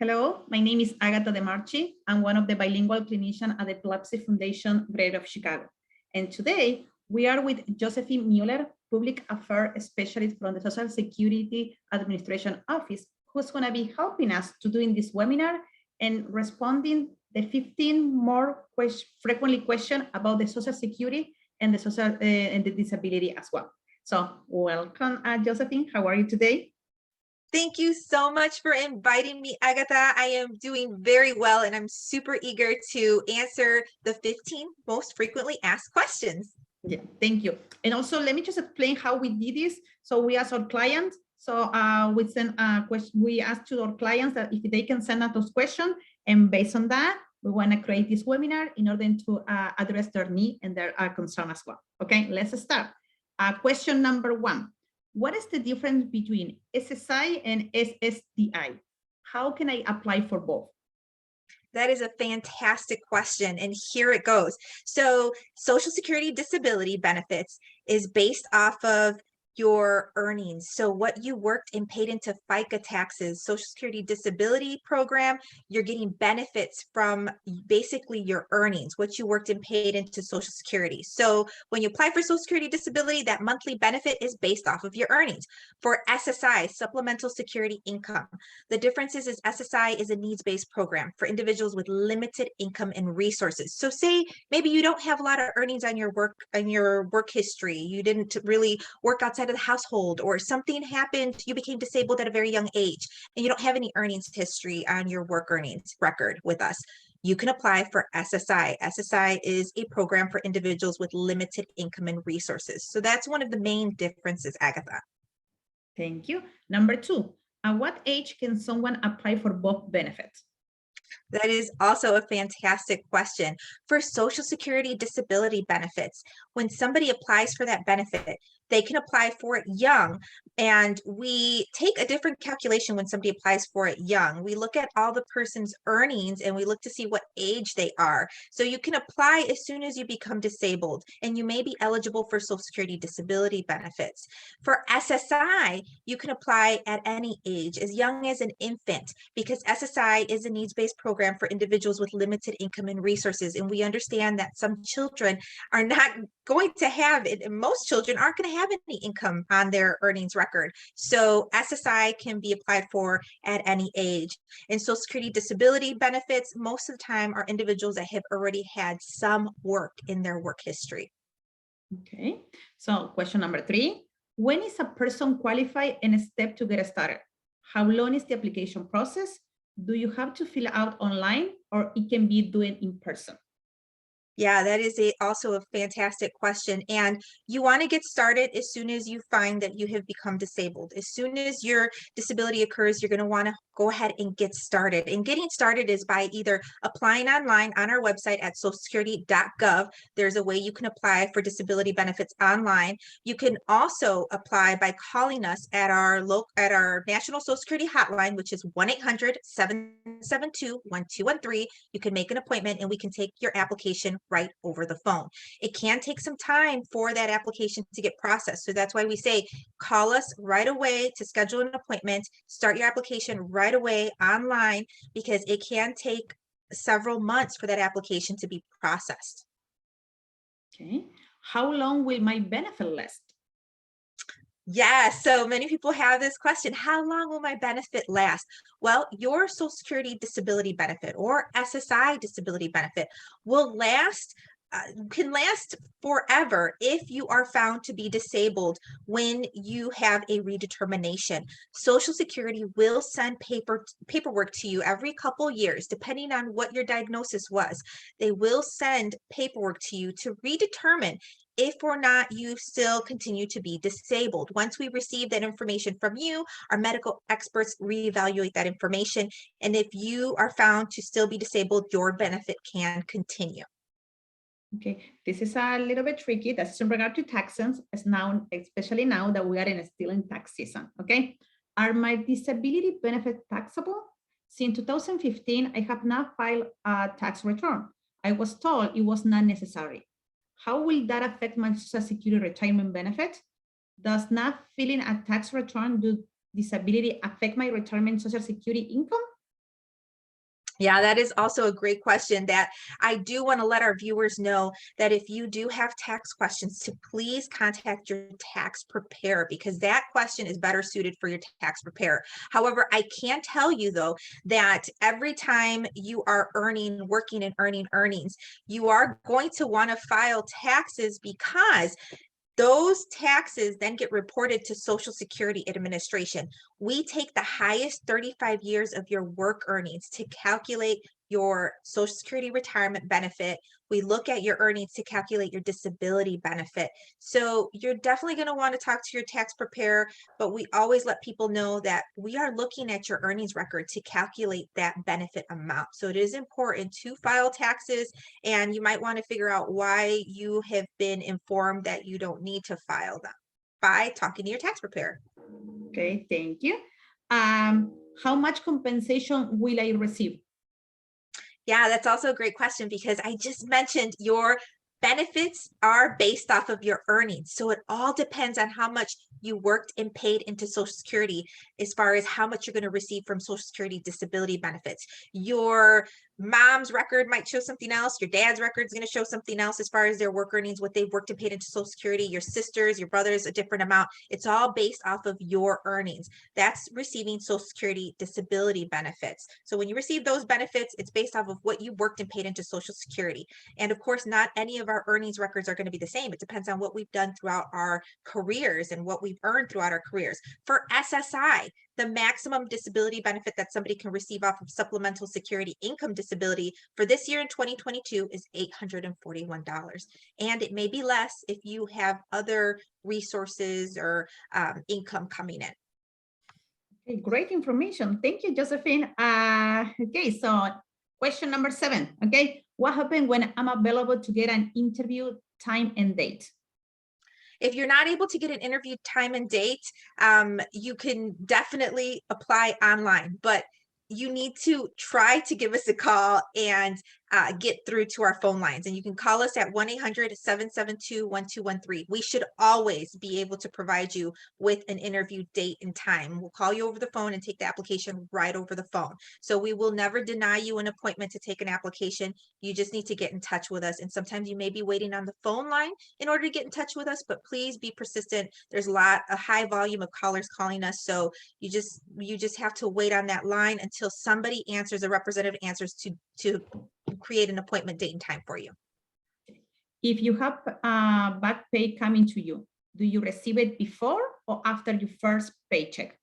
Hello, my name is Agatha DeMarchi. I'm one of the bilingual clinicians at the Epilepsy Foundation, Greater of Chicago. And today we are with Josephine Muller, Public Affairs Specialist from the Social Security Administration Office, who's going to be helping us to doing this webinar and responding the 15 more frequently questions about the Social Security and the social and the disability as well. So welcome, Josephine. How are you today? Thank you so much for inviting me, Agatha. I am doing very well, and I'm super eager to answer the 15 most frequently asked questions. Yeah, thank you. And also, let me just explain how we did this. So we asked our clients. So we send we asked to our clients that if they can send us those questions, and based on that, we want to create this webinar in order to address their need and their concern as well. Okay, let's start. Question number 1. What is the difference between SSI and SSDI? How can I apply for both? That is a fantastic question, and here it goes. So Social Security disability benefits is based off of your earnings. So what you worked and paid into FICA taxes, Social Security disability program, you're getting benefits from basically your earnings, what you worked and paid into Social Security. So when you apply for Social Security disability, that monthly benefit is based off of your earnings. For SSI, Supplemental Security Income, the difference is SSI is a needs-based program for individuals with limited income and resources. So say maybe you don't have a lot of earnings on your work history. You didn't really work outside of the household, or something happened, you became disabled at a very young age, and you don't have any earnings history on your work earnings record with us. You can apply for SSI. SSI is a program for individuals with limited income and resources. So that's one of the main differences, Agatha. Thank you. Number 2, at what age can someone apply for both benefits? That is also a fantastic question. For Social Security disability benefits, when somebody applies for that benefit, they can apply for it young. And we take a different calculation when somebody applies for it young. We look at all the person's earnings and we look to see what age they are. So you can apply as soon as you become disabled, and you may be eligible for Social Security disability benefits. For SSI, you can apply at any age, as young as an infant, because SSI is a needs-based program for individuals with limited income and resources. And we understand that some children are not going to have it, and most children aren't going to have any income on their earnings record. So SSI can be applied for at any age. And Social Security disability benefits, most of the time, are individuals that have already had some work in their work history. Okay, so question number 3, when is a person qualified and a step to get started? How long is the application process? Do you have to fill out online, or it can be doing in person? Yeah, that is also a fantastic question. And you want to get started as soon as you find that you have become disabled. As soon as your disability occurs, you're going to want to go ahead and get started. And getting started is by either applying online on our website at socialsecurity.gov. There's a way you can apply for disability benefits online. You can also apply by calling us at our National Social Security hotline, which is 1-800-772-1213. You can make an appointment and we can take your application right over the phone. It can take some time for that application to get processed. So that's why we say call us right away to schedule an appointment, start your application right away online, because it can take several months for that application to be processed. Okay, how long will my benefit last? Yeah, so many people have this question, how long will my benefit last? Well, your Social Security disability benefit or SSI disability benefit will can last forever if you are found to be disabled when you have a redetermination. Social Security will send paperwork to you every couple years, depending on what your diagnosis was. They will send paperwork to you to redetermine if or not you still continue to be disabled. Once we receive that information from you, our medical experts reevaluate that information. And if you are found to still be disabled, your benefit can continue. Okay, this is a little bit tricky. That's in regard to taxes, as now, especially now that we are still in tax season. Okay, are my disability benefits taxable? Since 2015, I have not filed a tax return. I was told it was not necessary. How will that affect my Social Security retirement benefit? Does not filing a tax return due disability affect my retirement Social Security income? Yeah, that is also a great question that I do want to let our viewers know that if you do have tax questions, to please contact your tax preparer, because that question is better suited for your tax preparer. However, I can tell you though, that every time you are working and earning earnings, you are going to want to file taxes, because those taxes then get reported to Social Security Administration. We take the highest 35 years of your work earnings to calculate your Social Security retirement benefit. We look at your earnings to calculate your disability benefit. So you're definitely going to want to talk to your tax preparer, but we always let people know that we are looking at your earnings record to calculate that benefit amount. So it is important to file taxes, and you might want to figure out why you have been informed that you don't need to file them by talking to your tax preparer. Okay, thank you. How much compensation will I receive? Yeah, that's also a great question, because I just mentioned your benefits are based off of your earnings. So it all depends on how much you worked and paid into Social Security as far as how much you're going to receive from Social Security disability benefits. Your mom's record might show something else. Your dad's record is going to show something else as far as their work earnings, what they've worked and paid into Social Security. Your sisters, your brothers, a different amount. It's all based off of your earnings. That's receiving Social Security disability benefits. So when you receive those benefits, it's based off of what you worked and paid into Social Security. And of course, not any of our earnings records are going to be the same. It depends on what we've done throughout our careers and what we've earned throughout our careers. For SSI, the maximum disability benefit that somebody can receive off of supplemental security income disability for this year in 2022 is $841. And it may be less if you have other resources or income coming in. Okay, great information. Thank you, Josephine. Okay, so question number 7. Okay, what happened when I'm available to get an interview time and date? If you're not able to get an interview time and date, you can definitely apply online, but you need to try to give us a call and get through to our phone lines. And you can call us at 1-800-772-1213. We should always be able to provide you with an interview date and time. We'll call you over the phone and take the application right over the phone. So we will never deny you an appointment to take an application. You just need to get in touch with us. And sometimes you may be waiting on the phone line in order to get in touch with us, but please be persistent. There's a high volume of callers calling us. So you just have to wait on that line until somebody answers, a representative answers to create an appointment date and time for you. If you have back pay coming to you, do you receive it before or after your first paycheck?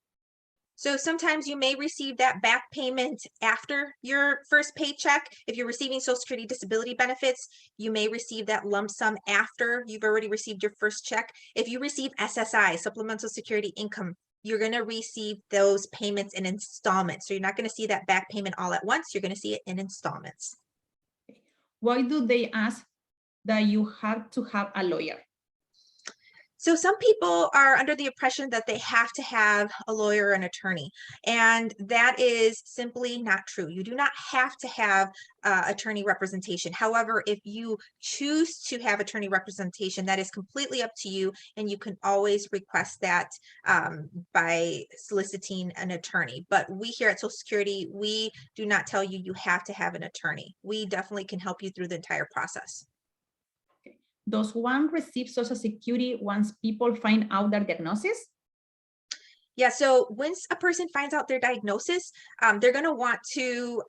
So sometimes you may receive that back payment after your first paycheck. If you're receiving Social Security disability benefits, you may receive that lump sum after you've already received your first check. If you receive SSI, supplemental security income, you're going to receive those payments in installments. So you're not going to see that back payment all at once. You're going to see it in installments. Why do they ask that you have to have a lawyer? So some people are under the impression that they have to have a lawyer or an attorney, and that is simply not true. You do not have to have attorney representation. However, if you choose to have attorney representation, that is completely up to you, and you can always request that by soliciting an attorney. But we here at Social Security, we do not tell you you have to have an attorney. We definitely can help you through the entire process. Does one receive Social Security once people find out their diagnosis? Yeah, so once a person finds out their diagnosis, they're going to want to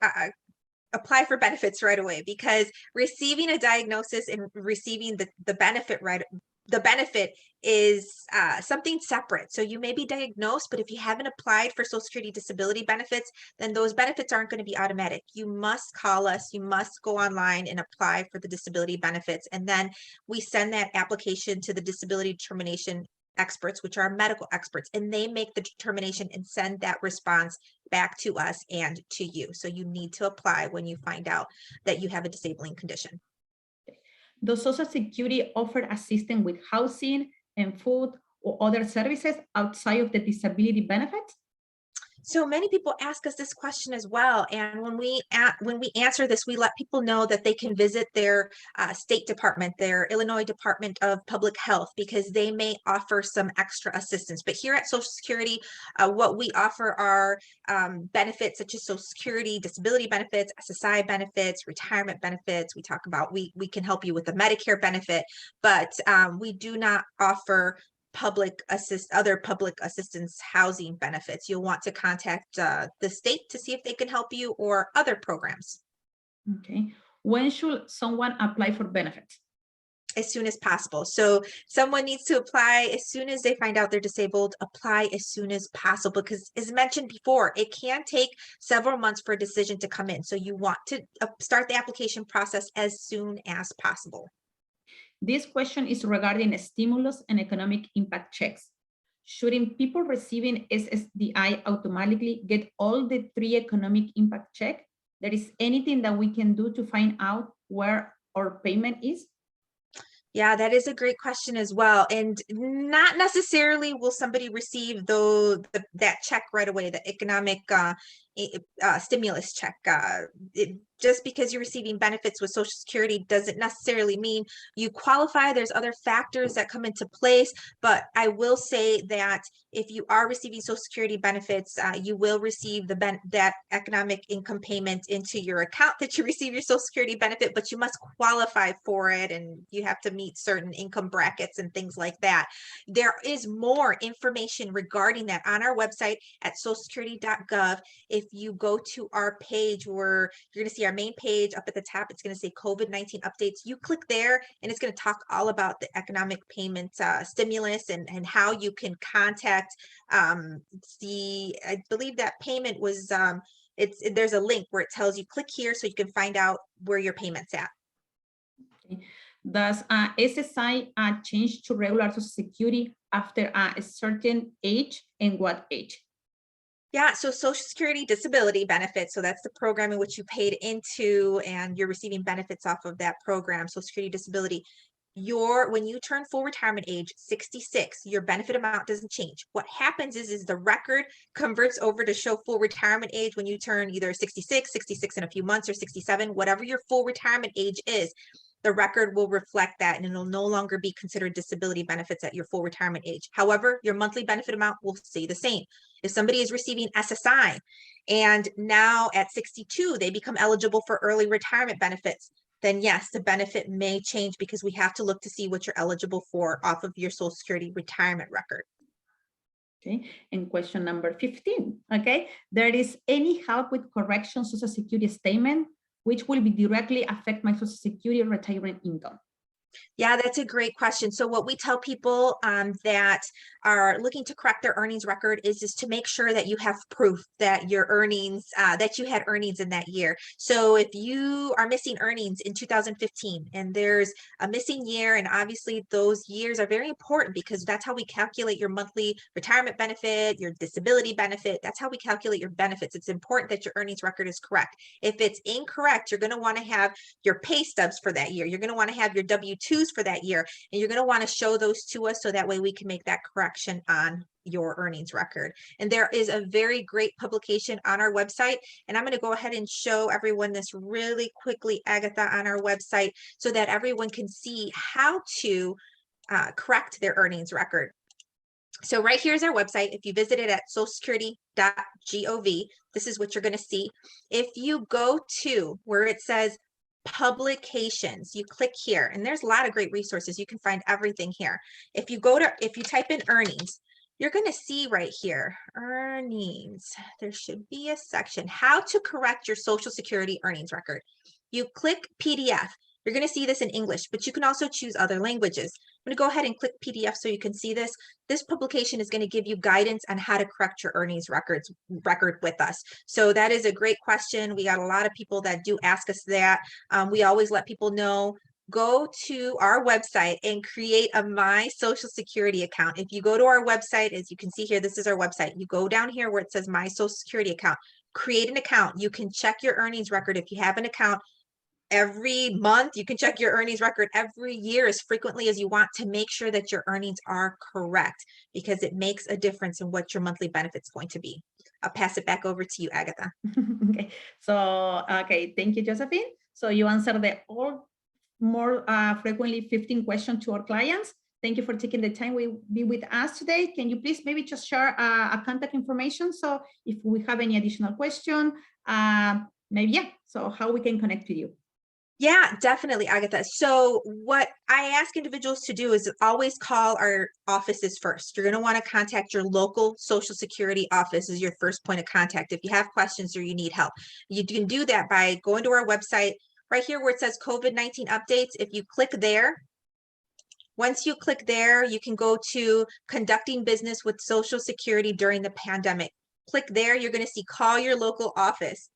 apply for benefits right away, because receiving a diagnosis and receiving the benefit the benefit is something separate. So you may be diagnosed, but if you haven't applied for Social Security disability benefits, then those benefits aren't going to be automatic. You must call us, you must go online and apply for the disability benefits. And then we send that application to the disability determination experts, which are medical experts, and they make the determination and send that response back to us and to you. So you need to apply when you find out that you have a disabling condition. Does Social Security offer assistance with housing and food or other services outside of the disability benefits? So many people ask us this question as well, and when we answer this, we let people know that they can visit their state department, their Illinois Department of Public Health, because they may offer some extra assistance. But here at Social Security, what we offer are benefits such as Social Security, disability benefits, SSI benefits, retirement benefits. We talk about we can help you with the Medicare benefit, but we do not offer other public assistance housing benefits. You'll want to contact the state to see if they can help you, or other programs. Okay. When should someone apply for benefits? As soon as possible. So someone needs to apply as soon as they find out they're disabled. Apply as soon as possible, because as mentioned before, it can take several months for a decision to come in. So you want to start the application process as soon as possible. This question is regarding stimulus and economic impact checks. Shouldn't people receiving SSDI automatically get all the 3 economic impact check? There is anything that we can do to find out where our payment is? Yeah, that is a great question as well. And not necessarily will somebody receive that check right away, the economic stimulus check. Just because you're receiving benefits with Social Security doesn't necessarily mean you qualify. There's other factors that come into place, but I will say that if you are receiving Social Security benefits, you will receive that economic income payment into your account that you receive your Social Security benefit, but you must qualify for it, and you have to meet certain income brackets and things like that. There is more information regarding that on our website at socialsecurity.gov. If you go to our page, where you're going to see our main page up at the top, it's going to say COVID-19 updates. You click there and it's going to talk all about the economic payment stimulus and how you can contact I believe that payment was there's a link where it tells you click here so you can find out where your payment's at. Okay. Does SSI change to regular Social Security after a certain age, and what age? Yeah, so Social Security disability benefits, so that's the program in which you paid into and you're receiving benefits off of that program, Social Security disability. When you turn full retirement age, 66, your benefit amount doesn't change. What happens is the record converts over to show full retirement age when you turn either 66 in a few months, or 67, whatever your full retirement age is. The record will reflect that, and it'll no longer be considered disability benefits at your full retirement age. However, your monthly benefit amount will stay the same. If somebody is receiving SSI and now at 62, they become eligible for early retirement benefits, then yes, the benefit may change, because we have to look to see what you're eligible for off of your Social Security retirement record. Okay, and question number 15, okay? There is any help with correction Social Security statement, which will be directly affect my Social Security retirement income? Yeah, that's a great question. So what we tell people that are looking to correct their earnings record is to make sure that you have proof that your earnings, that you had earnings in that year. So if you are missing earnings in 2015 and there's a missing year, and obviously those years are very important because that's how we calculate your monthly retirement benefit, your disability benefit. That's how we calculate your benefits. It's important that your earnings record is correct. If it's incorrect, you're going to want to have your pay stubs for that year. You're going to want to have your W-2s for that year, and you're going to want to show those to us so that way we can make that correction on your earnings record. And there is a very great publication on our website, and I'm going to go ahead and show everyone this really quickly, Agatha, on our website so that everyone can see how to correct their earnings record. So right here is our website. If you visit it at socialsecurity.gov, this is what you're going to see. If you go to where it says publications, you click here, and there's a lot of great resources. You can find everything here. If you type in earnings, you're going to see right here, earnings. There should be a section, how to correct your Social Security earnings record. You click PDF. You're going to see this in English, but you can also choose other languages. I'm going to go ahead and click PDF so you can see this. This publication is going to give you guidance on how to correct your earnings record with us. So that is a great question. We got a lot of people that do ask us that. We always let people know, go to our website and create a My Social Security account. If you go to our website, as you can see here, this is our website. You go down here where it says My Social Security account, create an account. You can check your earnings record if you have an account. Every month, you can check your earnings record every year as frequently as you want to make sure that your earnings are correct, because it makes a difference in what your monthly benefit's going to be. I'll pass it back over to you, Agatha. Okay, so, okay, thank you, Josephine. So you answered the all more frequently 15 questions to our clients. Thank you for taking the time to be with us today. Can you please maybe just share a contact information? So if we have any additional question, maybe, yeah, so how we can connect with you. Yeah, definitely, Agatha. So what I ask individuals to do is always call our offices first. You're going to want to contact your local Social Security office as your first point of contact if you have questions or you need help. You can do that by going to our website right here where it says COVID-19 updates. If you click there, once you click there, you can go to conducting business with Social Security during the pandemic. Click there, you're going to see call your local office.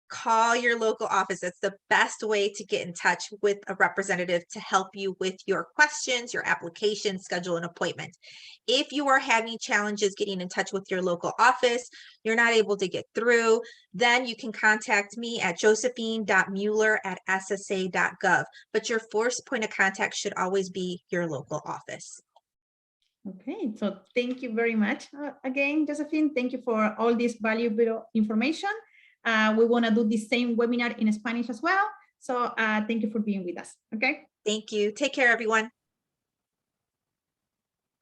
Call your local office. That's the best way to get in touch with a representative to help you with your questions, your application, schedule an appointment. If you are having challenges getting in touch with your local office, you're not able to get through, then you can contact me at josephine.muller@ssa.gov. But your first point of contact should always be your local office. Okay, so thank you very much again, Josephine. Thank you for all this valuable information. We want to do the same webinar in Spanish as well. So thank you for being with us. Okay. Thank you. Take care, everyone.